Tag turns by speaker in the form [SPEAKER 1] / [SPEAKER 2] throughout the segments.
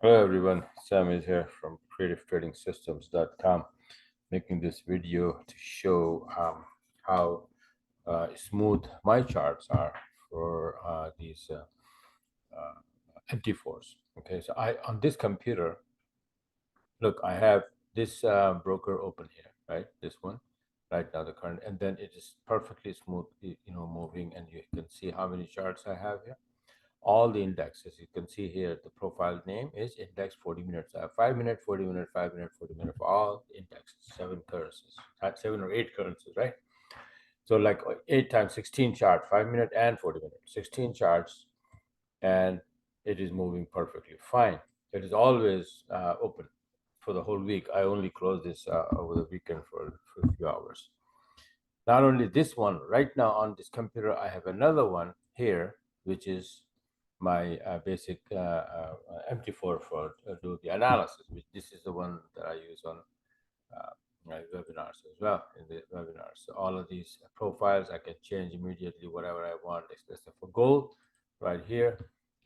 [SPEAKER 1] Hello everyone, Sam is here from creativetradingsystems.com, making this video to show how smooth my charts are for these MT4's. Okay, so I on this computer, look, I have this broker open here, right? This one, right now the current, and then it is perfectly smooth, moving, and you can see how many charts I have here. All the indexes you can see here, the profile name is index 40 minutes. I have 5 minute, 40 minute, 5 minute, 40 minute for all indexes, seven currencies, 7 or 8 currencies, right? So like 8 times 16 chart, 5 minute and 40 minute, 16 charts, and it is moving perfectly fine. It is always open for the whole week. I only close this over the weekend for a few hours. Not only this one, right now on this computer, I have another one here, which is my basic MT4 for do the analysis. Which this is the one that I use on my webinars as well. In the webinars, so all of these profiles I can change immediately whatever I want, except for gold, right here,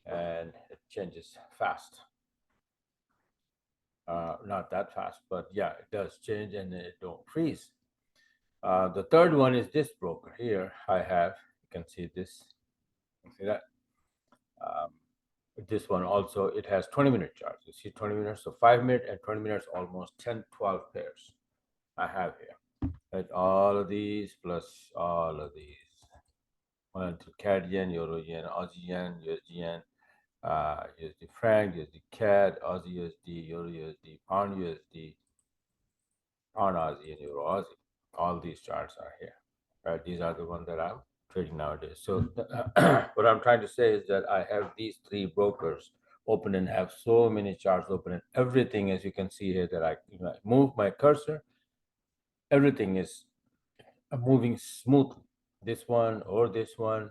[SPEAKER 1] and it changes fast. Not that fast, but yeah, it does change and it don't freeze. The third one is this broker here. I have, you can see this, you can see that. This one also, it has 20-minute charts. You see 20 minutes, so 5 minute and 20 minutes, almost 10, 12 pairs I have here. Right, all of these plus all of these. One to CAD yen, Euro yen, Aussie yen, USD yen, USD franc, USD CAD, Aussie USD, Euro USD, Pound USD, Pound Aussie, and Euro Aussie. All these charts are here. Right, these are the ones that I'm trading nowadays. So what I'm trying to say is that I have these three brokers open and have so many charts open, and everything, as you can see here, that I move my cursor, everything is moving smoothly. This one or this one,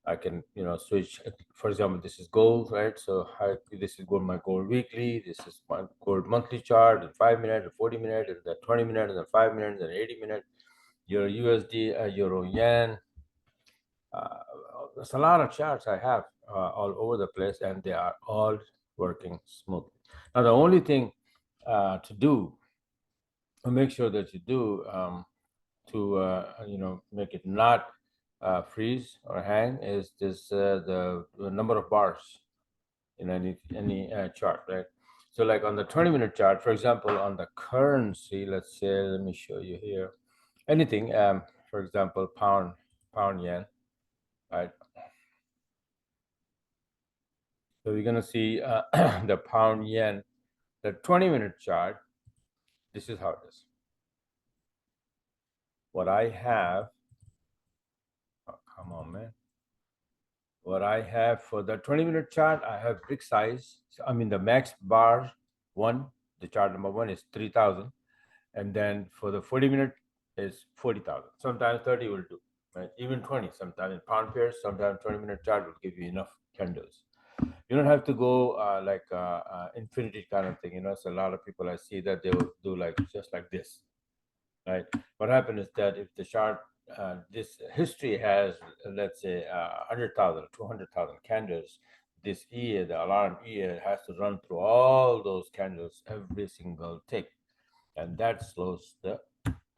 [SPEAKER 1] I can switch. For example, this is gold, right? So this is my gold weekly. This is my gold monthly chart, and 5 minute, and 40 minute, and then 20 minute, and then 5 minutes, and 80 minute. Euro USD, Euro yen. There's a lot of charts I have all over the place, and they are all working smoothly. Now, the only thing to do, to make sure that you do to make it not freeze or hang, is this the number of bars in any chart, right? So, like on the 20-minute chart, for example, on the currency, let's say, let me show you here, anything. For example, pound yen, right? So we're gonna see the pound yen, the 20-minute chart. This is how it is. What I have, oh, come on, man. What I have for the 20-minute chart, I have big size. So, I mean, the max bar one, the chart number one is 3,000. And then for the 40-minute is 40,000. Sometimes 30 will do, right? Even 20, sometimes in pound pairs, sometimes 20-minute chart will give you enough candles. You don't have to go like infinity kind of thing. So a lot of people I see that they will do like just like this, right? What happens is that if the chart, this history has, let's say, 100,000, 200,000 candles, this year, the alarm year has to run through all those candles every single tick, and that slows the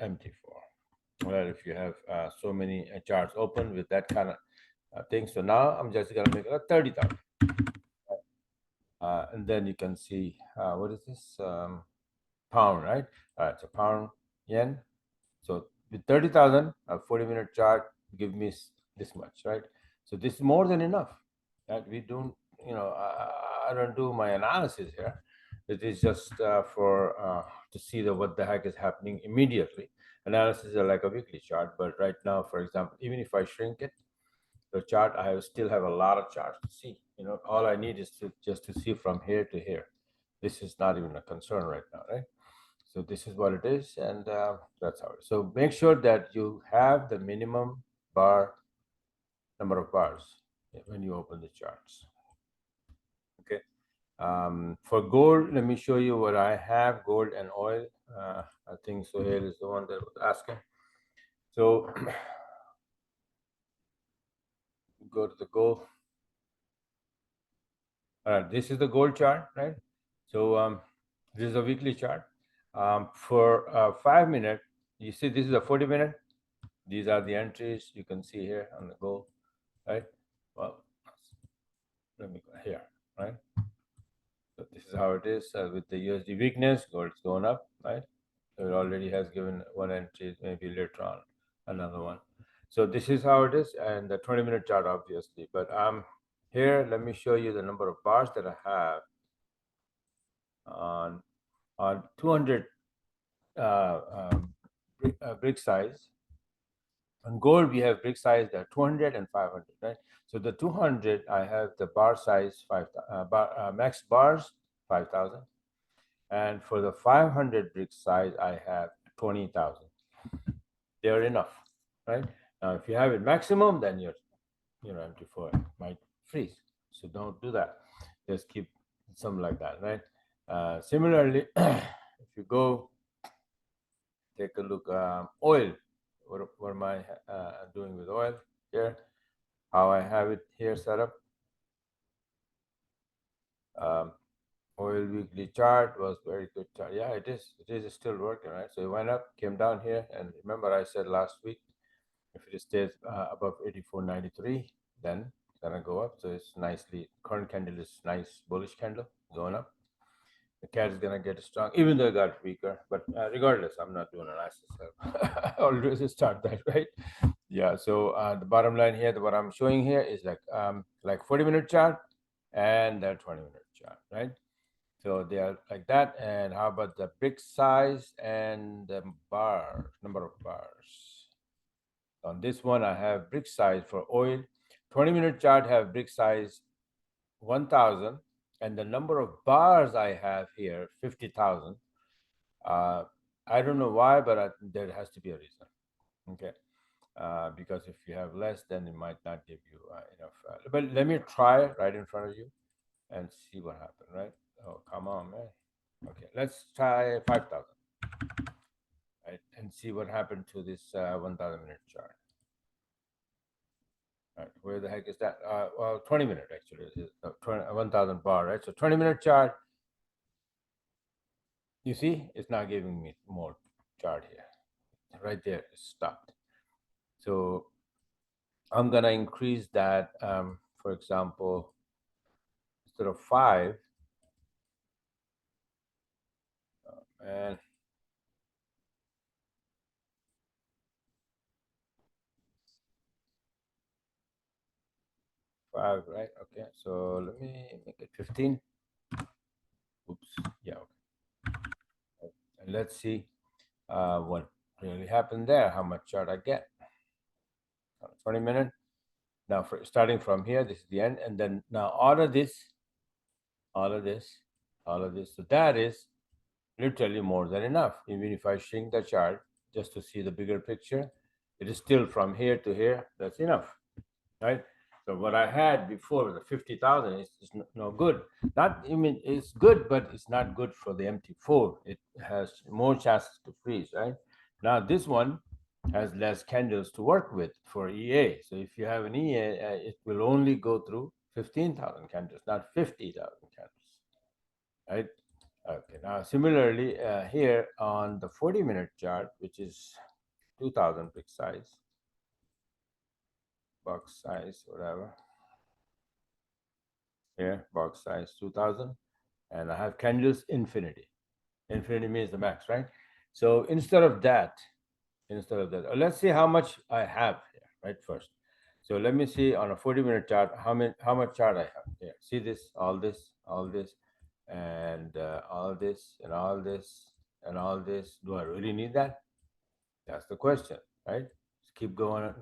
[SPEAKER 1] MT4. Well, if you have so many charts open with that kind of thing, so now I'm just gonna make it 30,000. And then you can see what is this pound, right? All right, so pound yen. So with 30,000, a 40-minute chart give me this much, right? So this is more than enough. Right? We don't, I don't do my analysis here. It is just for to see what the heck is happening immediately. Analysis are like a weekly chart, but right now, for example, even if I shrink it, the chart, I still have a lot of charts to see. All I need is just to see from here to here. This is not even a concern right now, right? So this is what it is, and that's how it is. So make sure that you have the minimum bar number of bars when you open the charts. Okay. For gold, let me show you what I have, gold and oil. I think Sohail is the one that was asking. So go to the gold. All right, this is the gold chart, right? So this is a weekly chart. For 5 minutes, you see this is a 40-minute. These are the entries you can see here on the gold, right? Well, let me go here, right? So this is how it is with the USD weakness. Gold's going up, right? So it already has given one entry, maybe later on another one. So this is how it is, and the 20-minute chart, obviously. But here, let me show you the number of bars that I have on 200 brick size. On gold, we have brick size that 200 and 500, right? So the 200, I have the bar size max bars 5,000, and for the 500 brick size, I have 20,000. They are enough, right? Now, if you have it maximum, then your MT4 might freeze. So don't do that. Just keep something like that, right? Similarly, if you go take a look, oil. What am I doing with oil here? How I have it here set up. Oil weekly chart was very good chart. Yeah, it is. It is still working, right? So it went up, came down here, and remember I said last week, if it stays above 84.93, then it's gonna go up. So it's nicely. Current candle is nice bullish candle going up. The cat is gonna get strong, even though it got weaker. But regardless, I'm not doing analysis. I always start that, right? Yeah. So the bottom line here, what I'm showing here is like 40-minute chart and that 20-minute chart, right? So they are like that. And how about the brick size and the bar number of bars? On this one, I have brick size for oil. 20-minute chart have brick size 1,000, and the number of bars I have here 50,000. I don't know why, but there has to be a reason. Okay, because if you have less, then it might not give you enough. But let me try it right in front of you and see what happens. Right? Oh, come on, man. Okay, let's try 5,000. Right, and see what happened to this 1,000-minute chart. Right, where the heck is that? Well, 20-minute actually. 1,000 bar, right? So 20-minute chart. You see, it's not giving me more chart here. Right there, it stopped. So I'm gonna increase that. For example, instead of 5, and 5, right? Okay, so let me make it 15. Oops, yeah. Okay. And let's see what really happened there. How much chart I get? 20-minute. Now, starting from here, this is the end, and then now all of this, all of this, all of this. So that is literally more than enough. Even if I shrink the chart just to see the bigger picture, it is still from here to here. That's enough, right? So what I had before, the 50,000, is no good. Not, I mean, it's good, but it's not good for the MT4. It has more chances to freeze, right? Now this one has less candles to work with for EA. So if you have an EA, it will only go through 15,000 candles, not 50,000 candles, right? Okay, now similarly here on the 40-minute chart, which is 2,000 brick size, box size, whatever. Here, box size 2,000, and I have candles infinity. Infinity means the max, right? So instead of that, let's see how much I have here, right? First, so let me see on a 40-minute chart how much chart I have here. See this, all this, all this, and all this, and all this, and all this. Do I really need that? That's the question, right? Let's keep going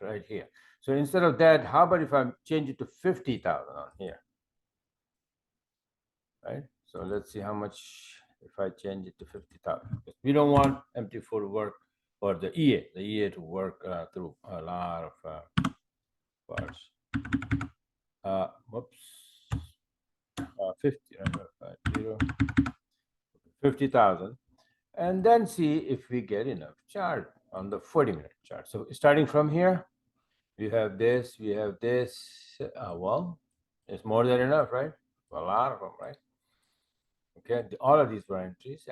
[SPEAKER 1] right here. So instead of that, how about if I change it to 50,000 on here, right? So let's see how much if I change it to 50,000. We don't want MT4 to work, or the EA to work through a lot of bars. Whoops, 50, 50,000, and then see if we get enough chart on the 40-minute chart. So starting from here, we have this, well, It's more than enough, right? A lot of them, right? Okay, all of these were entries,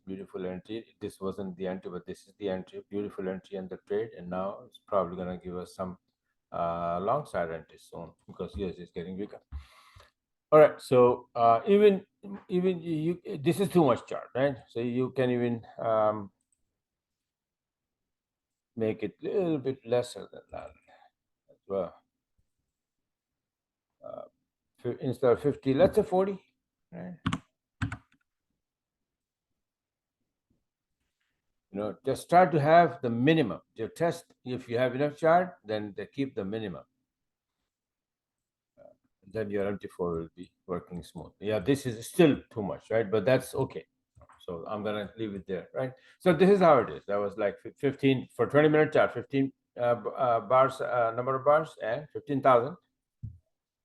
[SPEAKER 1] beautiful entry. This wasn't the entry, but this is the entry, beautiful entry in the trade, and now it's probably gonna give us some long side entry soon because US is getting weaker. All right, so even you this is too much chart, right? So you can even make it a little bit lesser than that as well. Instead of 50, let's say 40, right? Just try to have the minimum. You test if you have enough chart, then they keep the minimum. Then your MT4 will be working smooth. Yeah, this is still too much, right? But that's okay. So I'm gonna leave it there, right? So this is how it is. That was like 15 for 20-minute chart, 15 bars, number of bars, and 15,000.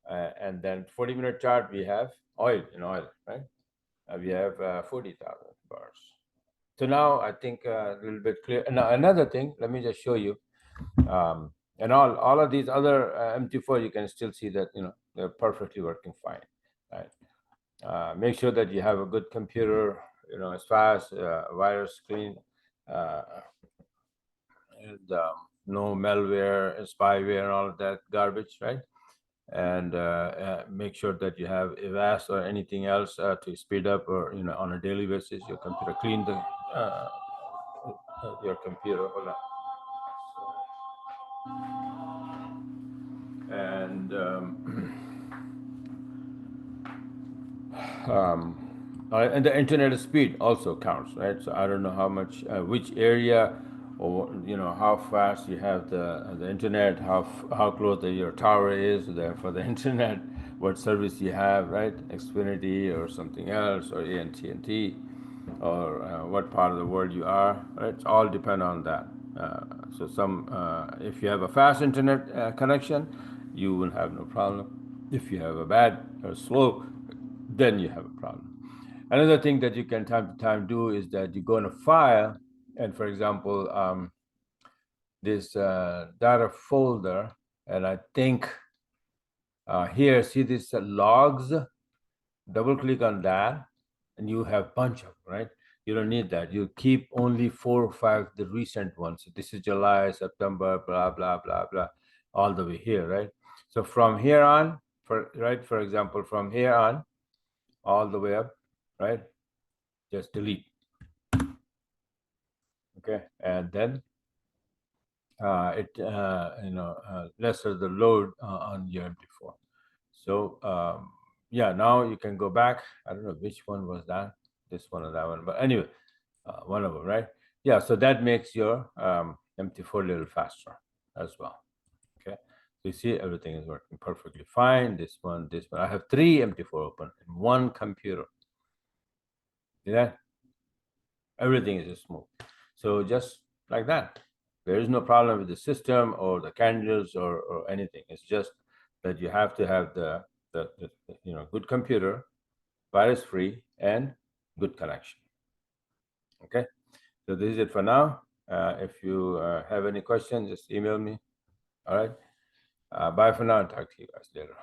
[SPEAKER 1] And then 40-minute chart, we have oil, right? We have 40,000 bars. So now I think a little bit clear. Now another thing, let me just show you. And all of these other MT4, you can still see that they're perfectly working fine. Right? Make sure that you have a good computer, as fast, virus clean, and no malware, spyware, and all of that garbage, right? And make sure that you have Avast or anything else to speed up, or on a daily basis your computer. Clean your computer. Hold on. And and the internet speed also counts, right? So I don't know how much, which area, or how fast you have the internet, how close your tower is there for the internet, what service you have, right? Xfinity or something else, or AT&T, or what part of the world you are, right? It's all depend on that. So if you have a fast internet connection, you will have no problem. If you have a bad or slow, then you have a problem. Another thing that you can time to time do is that you go in a file, and for example, this data folder, and I think here, see this logs, double click on that, and you have bunch of, right? You don't need that. You keep only 4 or 5, the recent ones. So this is July, September, blah, blah, blah, blah, all the way here, right? So from here on, for example, from here on, all the way up, right? Just delete. Okay, and then it lesser the load on your MT4. So yeah, now you can go back. I don't know which one was that, this one or that one, but anyway, one of them, right? Yeah, so that makes your MT4 a little faster as well. Okay, so you see everything is working perfectly fine. This one, I have 3 MT4 open in one computer. See that? Everything is smooth. So just like that, there is no problem with the system or the candles or anything. It's just that you have to have the good computer, virus free, and good connection. Okay, so this is it for now. If you have any questions, just email me. All right, bye for now, and talk to you guys later.